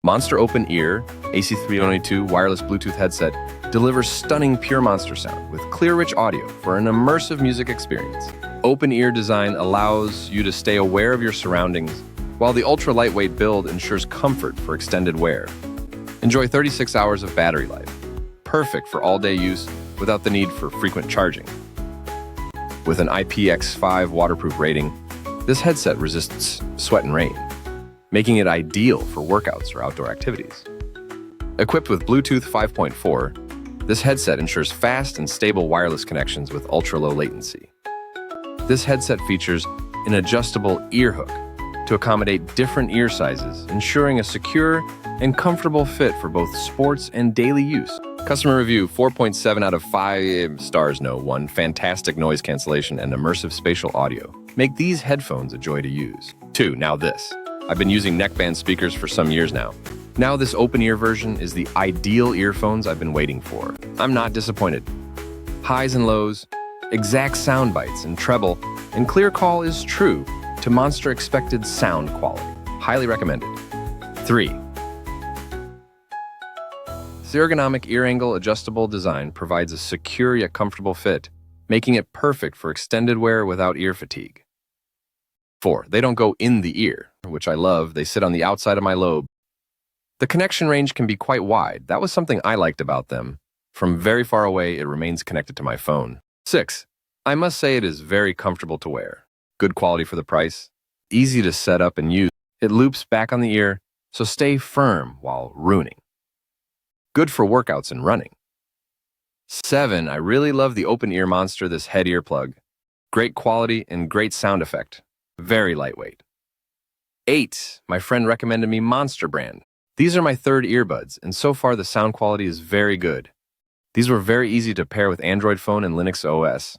Monster Open Ear AC322 wireless Bluetooth headset delivers stunning pure monster sound with clear, rich audio for an immersive music experience. Open ear design allows you to stay aware of your surroundings, while the ultra-lightweight build ensures comfort for extended wear. Enjoy 36 hours of battery life, perfect for all-day use without the need for frequent charging. With an IPX5 waterproof rating, this headset resists sweat and rain, making it ideal for workouts or outdoor activities. Equipped with Bluetooth 5.4, this headset ensures fast and stable wireless connections with ultra-low latency. This headset features an adjustable ear hook to accommodate different ear sizes, ensuring a secure and comfortable fit for both sports and daily use. Customer review, 4.7 out of 5 stars. No, 1, fantastic noise cancellation and immersive spatial audio make these headphones a joy to use. 2, now this. I've been using neckband speakers for some years now. Now this open ear version is the ideal earphones I've been waiting for. I'm not disappointed. Highs and lows, exact sound bites and treble, and clear call is true to Monster expected sound quality. Highly recommended. 3. The ergonomic ear angle adjustable design provides a secure yet comfortable fit, making it perfect for extended wear without ear fatigue. 4. They don't go in the ear, which I love. They sit on the outside of my lobe. The connection range can be quite wide. That was something I liked about them. From very far away, it remains connected to my phone. 6. I must say it is very comfortable to wear. Good quality for the price. Easy to set up and use. It loops back on the ear, so stay firm while ruining. Good for workouts and running. 7. I really love the open ear Monster, this head earplug. Great quality and great sound effect. Very lightweight. 8. My friend recommended me Monster brand. These are my third earbuds, and so far the sound quality is very good. These were very easy to pair with Android phone and Linux OS.